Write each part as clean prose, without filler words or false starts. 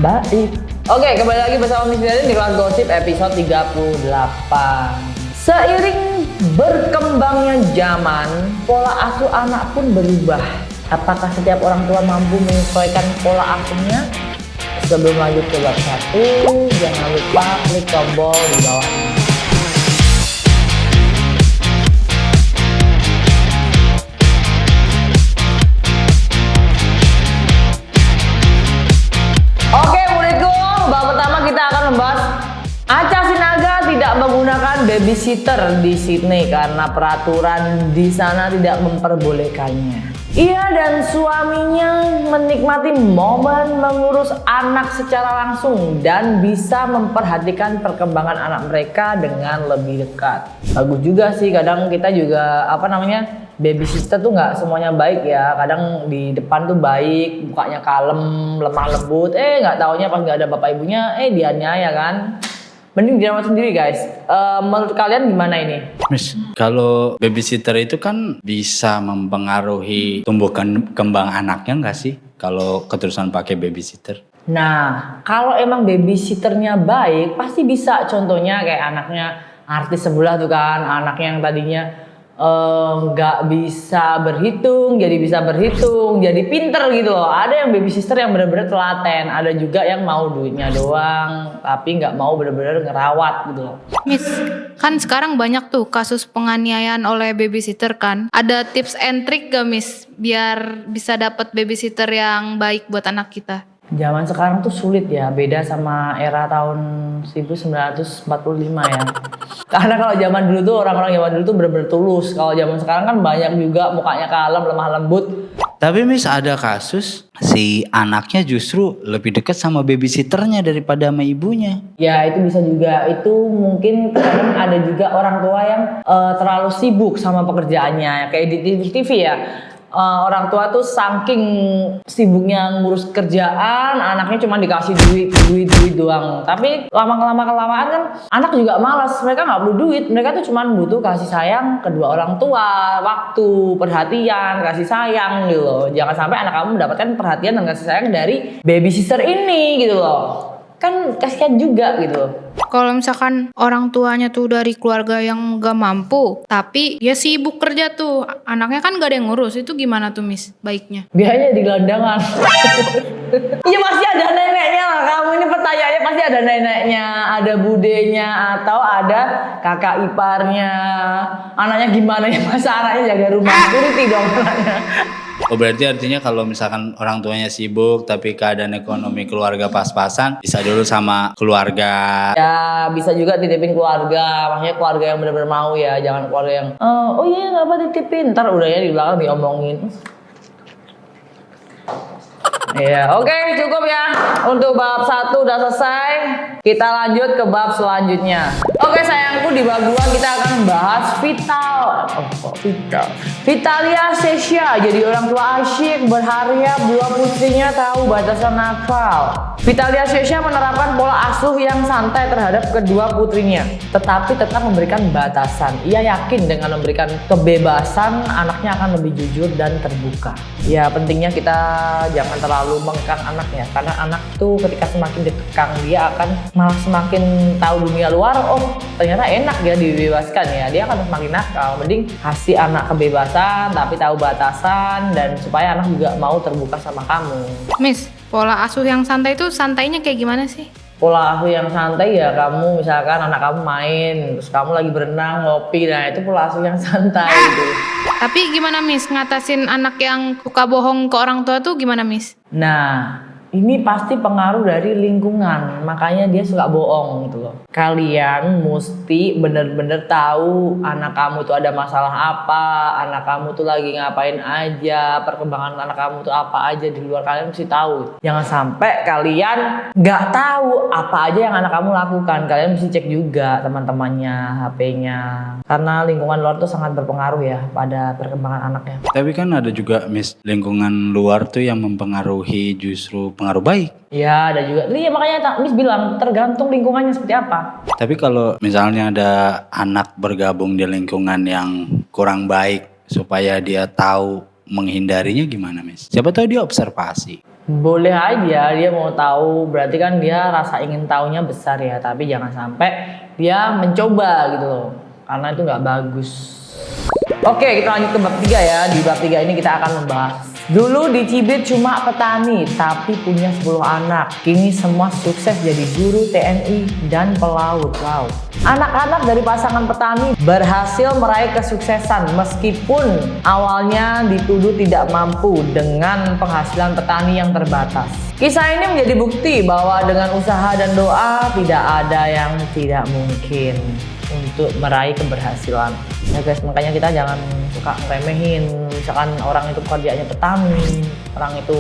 baik. Oke, kembali lagi bersama Miss Melin di Kelas Gosip episode 38. Seiring berkembangnya zaman, pola asuh anak pun berubah. Apakah setiap orang tua mampu menyesuaikan pola asuhnya? Sebelum lanjut ke bab 1, jangan lupa klik tombol di bawahnya. Oke muridku, bab pertama kita akan membahas Acha Sinaga tidak menggunakan babysitter di Sydney karena peraturan di sana tidak memperbolehkannya. Ia dan suaminya menikmati momen mengurus anak secara langsung dan bisa memperhatikan perkembangan anak mereka dengan lebih dekat. Bagus juga sih, kadang kita juga babysitter tuh nggak semuanya baik ya. Kadang di depan tuh baik, mukanya kalem, lemah lembut. Nggak taunya pas nggak ada bapak ibunya, dianiaya kan. Mending dirawat sendiri guys. Menurut kalian gimana ini? Miss, kalau babysitter itu kan bisa mempengaruhi tumbuh kembang anaknya nggak sih? Kalau keterusan pakai babysitter? Nah, kalau emang babysitternya baik, pasti bisa. Contohnya kayak anaknya artis sebelah tuh kan, anaknya yang tadinya nggak bisa berhitung, jadi bisa berhitung, jadi pinter gitu loh. Ada yang babysitter yang benar-benar telaten, ada juga yang mau duitnya doang, tapi nggak mau benar-benar ngerawat gitu loh. Miss, kan sekarang banyak tuh kasus penganiayaan oleh babysitter kan. Ada tips and trick gak Miss, biar bisa dapat babysitter yang baik buat anak kita? Zaman sekarang tuh sulit ya, beda sama era tahun 1945 ya. Karena kalau zaman dulu tuh orang-orang zaman dulu tuh bener-bener tulus. Kalau zaman sekarang kan banyak juga mukanya kalem, lemah lembut. Tapi Miss, ada kasus si anaknya justru lebih dekat sama babysitternya daripada sama ibunya. Ya itu bisa juga, itu mungkin kadang ada juga orang tua yang terlalu sibuk sama pekerjaannya. Kayak di TV ya. Orang tua tuh saking sibuknya ngurus kerjaan, anaknya cuma dikasih duit doang. Tapi lama-kelamaan kan anak juga malas, mereka nggak perlu duit, mereka tuh cuma butuh kasih sayang kedua orang tua, waktu, perhatian, kasih sayang gitu loh. Jangan sampai anak kamu mendapatkan perhatian dan kasih sayang dari babysitter ini gitu loh. Kan kasihan juga gitu loh. Kalau misalkan orang tuanya tuh dari keluarga yang gak mampu, tapi ya sibuk kerja tuh, anaknya kan gak ada yang ngurus, itu gimana tuh Miss baiknya? Biayanya di gelandangan. Iya pasti ada neneknya lah, kamu ini pertanyaannya pasti ada neneknya, ada budenya, atau ada kakak iparnya. Anaknya gimana ya, masa anaknya jaga rumah security dong anaknya. Oh, berarti artinya kalau misalkan orang tuanya sibuk tapi keadaan ekonomi keluarga pas-pasan, bisa dulu sama keluarga. Ya bisa juga titipin keluarga, maksudnya keluarga yang benar-benar mau ya, jangan keluarga yang oh iya nggak apa titipin, ntar udahnya di belakang diomongin. Ya, oke, cukup ya. Untuk bab 1 udah selesai. Kita lanjut ke bab selanjutnya. Oke sayangku, di bab 2 kita akan membahas Vitalia Sesha jadi orang tua asyik, berharap dua putrinya tahu batasan nakal. Vitalia Sesha menerapkan pola asuh yang santai terhadap kedua putrinya, tetapi tetap memberikan batasan. Ia yakin dengan memberikan kebebasan, anaknya akan lebih jujur dan terbuka. Ya pentingnya kita jangan terlalu mengekang anak ya, karena anak tuh ketika semakin dikekang dia akan malah semakin tahu dunia luar. Oh ternyata enak ya dibebaskan ya, dia akan semakin nakal. Mending kasih anak kebebasan tapi tahu batasan, dan supaya anak juga mau terbuka sama kamu. Miss, pola asuh yang santai itu santainya kayak gimana sih? Pola asuh yang santai ya, kamu misalkan anak kamu main, terus kamu lagi berenang, ngopi, nah itu pola asuh yang santai gitu. Tapi gimana Miss, ngatasin anak yang suka bohong ke orang tua tuh gimana Miss? Nah, ini pasti pengaruh dari lingkungan, makanya dia suka bohong gitu loh. Kalian mesti bener-bener tahu anak kamu tuh ada masalah apa, anak kamu tuh lagi ngapain aja, perkembangan anak kamu tuh apa aja di luar, kalian mesti tahu. Jangan sampai kalian nggak tahu apa aja yang anak kamu lakukan, kalian mesti cek juga teman-temannya, HP-nya. Karena lingkungan luar tuh sangat berpengaruh ya pada perkembangan anaknya. Tapi kan ada juga Miss, lingkungan luar tuh yang mempengaruhi justru pengaruh baik. Ya ada juga. Iya makanya Miss bilang tergantung lingkungannya seperti apa. Tapi kalau misalnya ada anak bergabung di lingkungan yang kurang baik, supaya dia tahu menghindarinya gimana Miss? Siapa tahu dia observasi. Boleh aja dia mau tahu, berarti kan dia rasa ingin tahunya besar ya, tapi jangan sampai dia mencoba gitu loh, karena itu nggak bagus. Oke, kita lanjut ke bab 3 ya. Di bab 3 ini kita akan membahas. Dulu di Cibit cuma petani, tapi punya 10 anak. Kini semua sukses jadi guru TNI dan pelaut. Wow. Anak-anak dari pasangan petani berhasil meraih kesuksesan meskipun awalnya dituduh tidak mampu dengan penghasilan petani yang terbatas. Kisah ini menjadi bukti bahwa dengan usaha dan doa tidak ada yang tidak mungkin untuk meraih keberhasilan. Ya guys, makanya kita jangan suka ngeremehin. Misalkan orang itu pekerjaannya petani, orang itu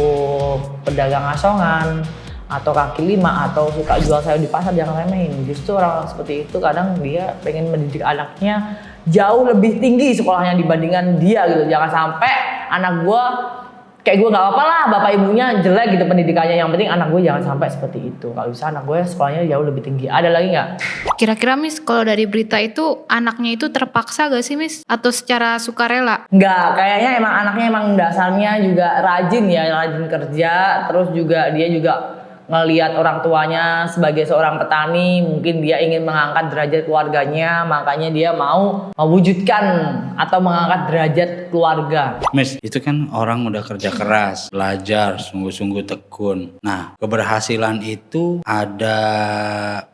pedagang asongan, atau kaki lima, atau suka jual sayur di pasar, jangan remehin. Justru orang seperti itu kadang dia pengen mendidik anaknya jauh lebih tinggi sekolahnya dibandingkan dia gitu. Jangan sampai anak gua kayak gue nggak apa-apa lah, bapak ibunya jelek gitu pendidikannya, yang penting anak gue jangan sampai seperti itu. Kalau bisa anak gue sekolahnya jauh lebih tinggi. Ada lagi nggak? Kira-kira Miss, kalau dari berita itu anaknya itu terpaksa gak sih Miss? Atau secara sukarela? Nggak, kayaknya emang anaknya emang dasarnya juga rajin ya, rajin kerja. Terus juga dia juga ngelihat orang tuanya sebagai seorang petani, mungkin dia ingin mengangkat derajat keluarganya, makanya dia mau mewujudkan atau mengangkat derajat keluarga. Miss, itu kan orang udah kerja keras, belajar, sungguh-sungguh tekun. Nah, keberhasilan itu ada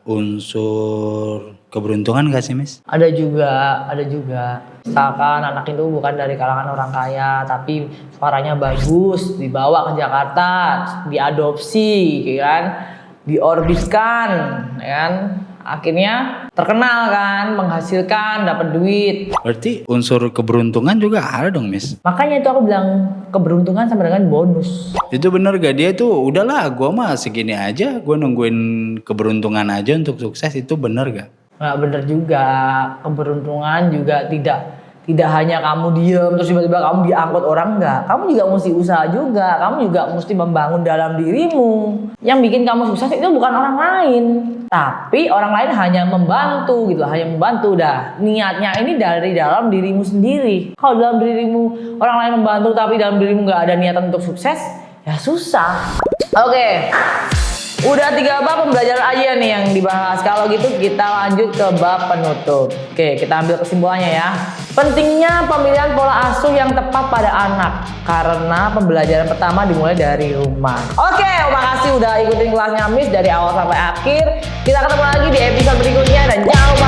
unsur keberuntungan gak sih, Miss? Ada juga. Misalkan anak itu bukan dari kalangan orang kaya, tapi suaranya bagus, dibawa ke Jakarta, diadopsi, kan, diorbitkan, kan, akhirnya terkenal kan, menghasilkan, dapat duit. Berarti unsur keberuntungan juga ada dong, Miss. Makanya itu aku bilang keberuntungan sama dengan bonus. Itu bener gak? Dia tuh udahlah, gua mah segini aja, gua nungguin keberuntungan aja untuk sukses, itu bener gak? Nggak bener juga, keberuntungan juga tidak hanya kamu diem terus tiba-tiba kamu diangkut orang, enggak. Kamu juga mesti usaha juga, kamu juga mesti membangun dalam dirimu. Yang bikin kamu sukses itu bukan orang lain, tapi orang lain hanya membantu gitu, hanya membantu. Dah niatnya ini dari dalam dirimu sendiri. Kalau dalam dirimu orang lain membantu tapi dalam dirimu nggak ada niatan untuk sukses, ya susah. Oke. Udah 3 bab pembelajaran aja nih yang dibahas. Kalau gitu kita lanjut ke bab penutup. Oke, kita ambil kesimpulannya ya. Pentingnya pemilihan pola asuh yang tepat pada anak, karena pembelajaran pertama dimulai dari rumah. Oke, makasih udah ikutin kelasnya Miss dari awal sampai akhir. Kita ketemu lagi di episode berikutnya dan jangan lupa